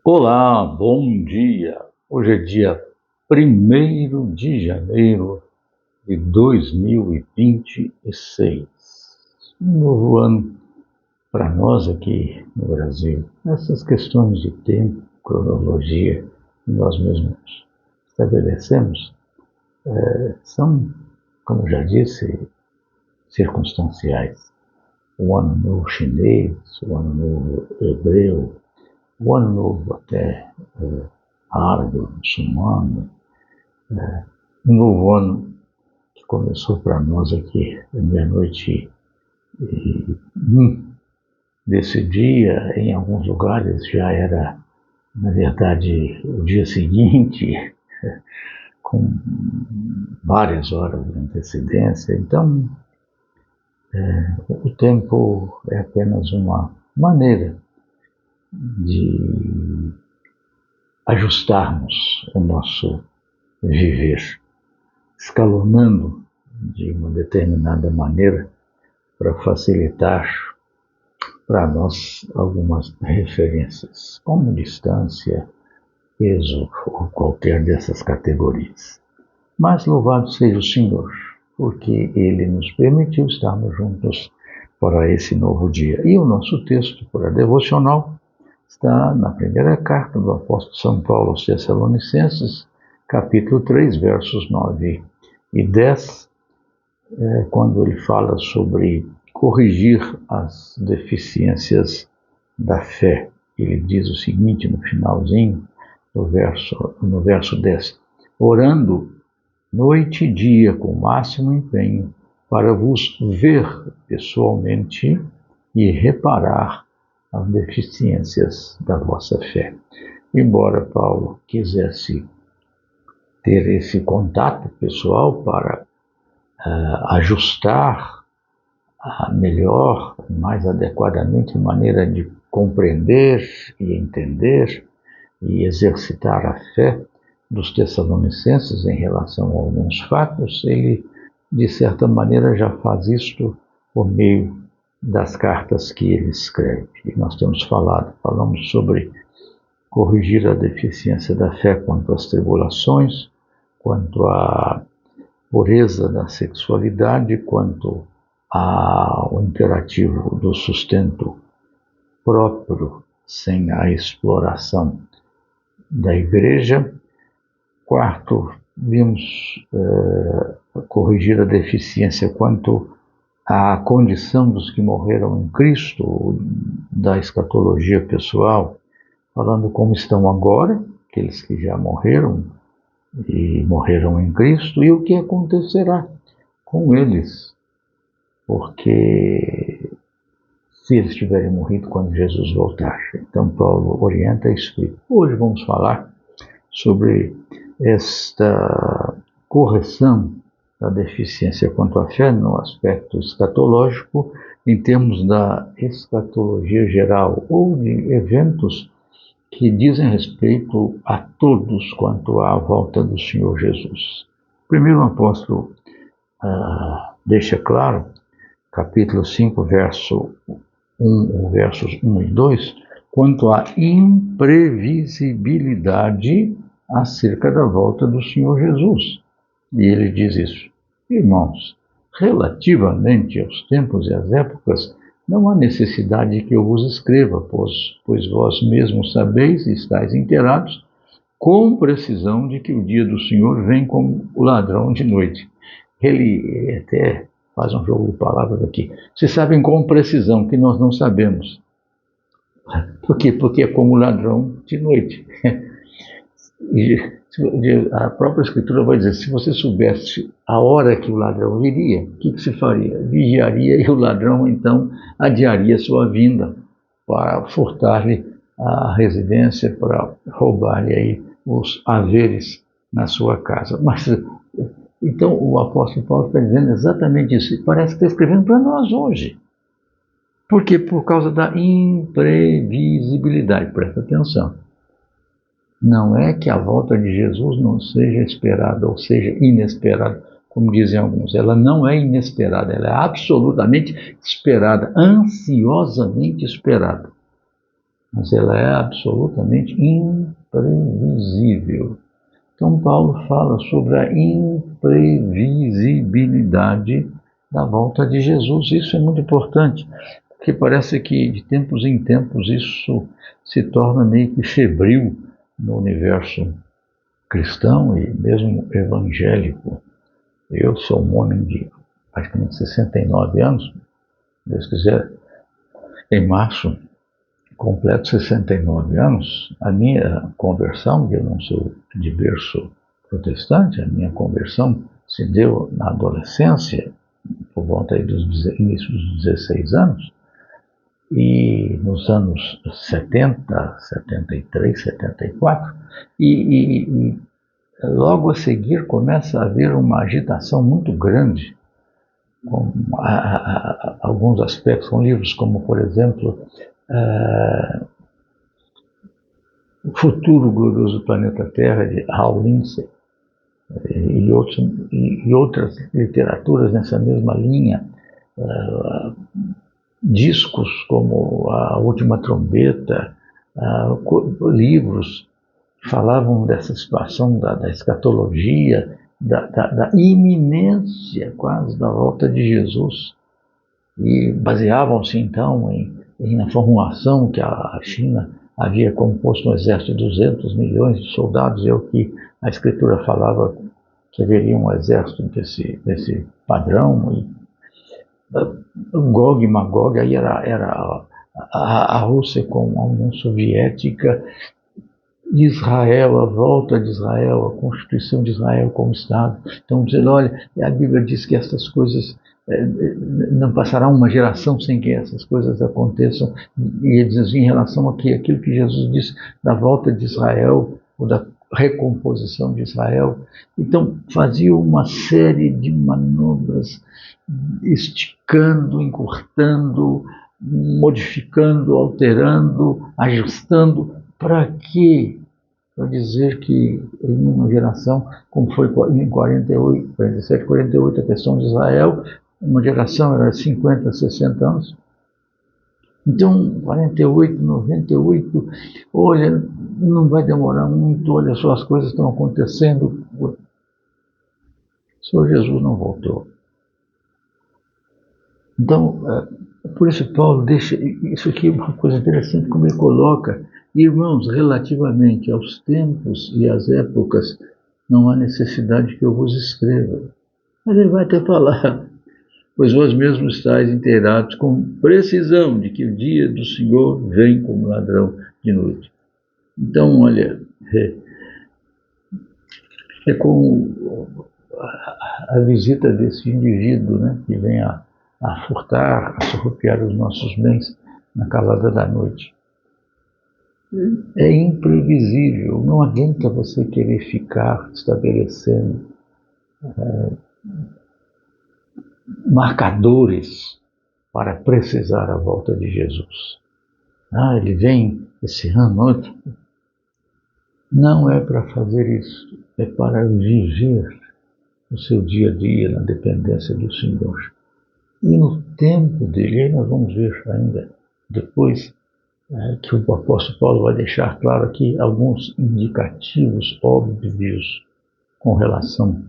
Olá, bom dia. Hoje é dia 1º de janeiro de 2026. Um novo ano para nós aqui no Brasil. Essas questões de tempo, cronologia, que nós mesmos estabelecemos, são, como eu já disse, circunstanciais. O ano novo chinês, o ano novo hebreu, o ano novo até árabe, muçulmano, um novo ano que começou para nós aqui, meia-noite e desse dia, em alguns lugares já era, na verdade, o dia seguinte, com várias horas de antecedência. Então, o tempo é apenas uma maneira de ajustarmos o nosso viver, escalonando de uma determinada maneira para facilitar para nós algumas referências, como distância, peso ou qualquer dessas categorias. Mas louvado seja o Senhor, porque Ele nos permitiu estarmos juntos para esse novo dia. E o nosso texto para a devocional está na primeira carta do apóstolo São Paulo aos Tessalonicenses, capítulo 3, versos 9 e 10, quando ele fala sobre corrigir as deficiências da fé. Ele diz o seguinte no finalzinho, no verso 10, orando noite e dia com o máximo empenho para vos ver pessoalmente e reparar as deficiências da vossa fé. Embora Paulo quisesse ter esse contato pessoal para ajustar melhor, mais adequadamente, a maneira de compreender e entender e exercitar a fé dos Tessalonicenses em relação a alguns fatos, ele, de certa maneira, já faz isto por meio das cartas que ele escreve. E nós temos falamos sobre corrigir a deficiência da fé quanto às tribulações, quanto à pureza da sexualidade, quanto ao imperativo do sustento próprio, sem a exploração da igreja. Quarto, vimos corrigir a deficiência quanto à condição dos que morreram em Cristo, da escatologia pessoal, falando como estão agora, aqueles que já morreram e morreram em Cristo, e o que acontecerá com eles, porque se eles tiverem morrido quando Jesus voltar. Então Paulo orienta e explica. Hoje vamos falar sobre esta correção da deficiência quanto à fé no aspecto escatológico, em termos da escatologia geral, ou de eventos que dizem respeito a todos quanto à volta do Senhor Jesus. Primeiro o apóstolo deixa claro, capítulo 5, versos 1 e 2, quanto à imprevisibilidade acerca da volta do Senhor Jesus. E ele diz isso: irmãos, relativamente aos tempos e às épocas, não há necessidade que eu vos escreva, pois vós mesmos sabeis e estáis inteirados com precisão de que o dia do Senhor vem como o ladrão de noite. Ele até faz um jogo de palavras aqui. Vocês sabem com precisão que nós não sabemos. Por quê? Porque é como o ladrão de noite. E a própria Escritura vai dizer, se você soubesse a hora que o ladrão viria, o que se faria? Vigiaria, e o ladrão então adiaria sua vinda para furtar-lhe a residência, para roubar-lhe aí os haveres na sua casa. Mas então o apóstolo Paulo está dizendo exatamente isso, e parece que está escrevendo para nós hoje. Por quê? Por causa da imprevisibilidade. Presta atenção. Não é que a volta de Jesus não seja esperada, ou seja, inesperada, como dizem alguns. Ela não é inesperada, ela é absolutamente esperada, ansiosamente esperada. mas ela é absolutamente imprevisível. Então, Paulo fala sobre a imprevisibilidade da volta de Jesus. Isso é muito importante, porque parece que de tempos em tempos isso se torna meio que febril no universo cristão e mesmo evangélico. Eu sou um homem de praticamente 69 anos, Deus quiser, em março completo 69 anos. A minha conversão, eu não sou de berço protestante, a minha conversão se deu na adolescência, por volta aí dos inícios dos 16 anos, e nos anos 70, 73, 74, e logo a seguir começa a haver uma agitação muito grande com alguns aspectos, com livros como, por exemplo, O Futuro Glorioso do Planeta Terra, de Hal Lindsey, e outras literaturas nessa mesma linha, discos como A Última Trombeta, livros que falavam dessa situação da escatologia, da iminência quase da volta de Jesus, e baseavam-se então na formulação que a China havia composto um exército de 200 milhões de soldados, e é o que a Escritura falava que haveria um exército desse padrão, e Gog e Magog, aí era a Rússia com a União Soviética, Israel, a volta de Israel, a constituição de Israel como Estado. Então, dizendo, olha, a Bíblia diz que essas coisas não passará uma geração sem que essas coisas aconteçam, e ele diz em relação àquilo que Jesus disse da volta de Israel, ou da recomposição de Israel. Então, fazia uma série de manobras, esticando, encurtando, modificando, alterando, ajustando. Para quê? Para dizer que em uma geração, como foi em 48, 47, 48, a questão de Israel, uma geração era 50, 60 anos. Então, 48, 98, olha, não vai demorar muito, olha só, as coisas estão acontecendo. O Senhor Jesus não voltou. Então, por isso Paulo deixa, isso aqui é uma coisa interessante como ele coloca: irmãos, relativamente aos tempos e às épocas, não há necessidade que eu vos escreva. Mas ele vai até falar: pois vós mesmos estáis inteirados com precisão de que o dia do Senhor vem como ladrão de noite. Então, olha, é como a visita desse indivíduo, né, que vem a furtar, a surrupiar os nossos bens na calada da noite. É imprevisível, não adianta você querer ficar estabelecendo marcadores para precisar a volta de Jesus. Ele vem esse ano. Não é para fazer isso, é para viver o seu dia a dia na dependência do Senhor. E no tempo dele, aí nós vamos ver ainda depois que o apóstolo Paulo vai deixar claro aqui alguns indicativos óbvios com relação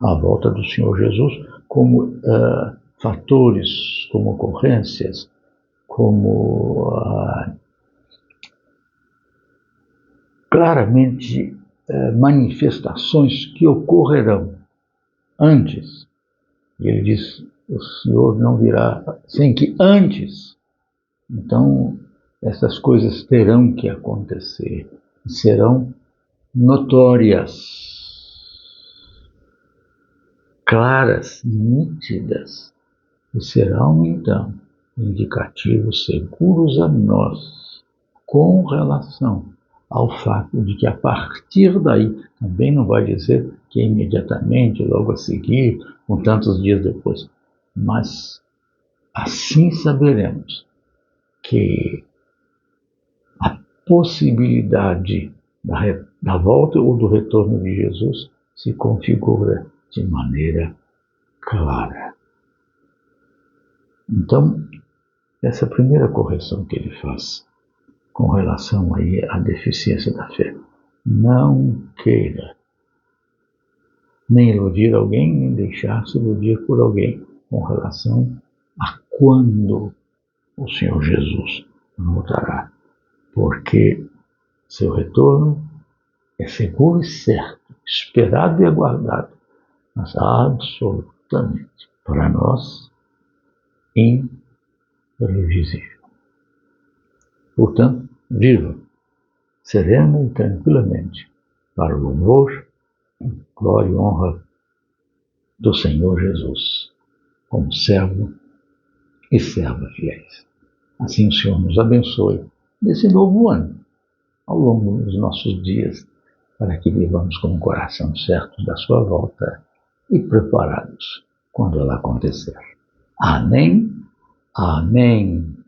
à volta do Senhor Jesus, como fatores, como ocorrências, como claramente manifestações que ocorrerão antes. E ele diz: o Senhor não virá sem que antes. Então, essas coisas terão que acontecer, serão notórias, claras, nítidas, e serão, então, indicativos seguros a nós com relação ao fato de que a partir daí, também não vai dizer que é imediatamente, logo a seguir, com tantos dias depois, mas assim saberemos que a possibilidade da volta ou do retorno de Jesus se configura de maneira clara. Então, essa primeira correção que ele faz com relação aí à deficiência da fé. Não queira nem iludir alguém, nem deixar-se iludir por alguém com relação a quando o Senhor Jesus voltará, porque seu retorno é seguro e certo, esperado e aguardado, mas absolutamente, para nós, imprevisível. Portanto, viva serena e tranquilamente, para o louvor, glória e honra do Senhor Jesus, como servo e serva fiéis. Assim o Senhor nos abençoe nesse novo ano, ao longo dos nossos dias, para que vivamos com o coração certo da sua volta e preparados quando ela acontecer. Amém. Amém.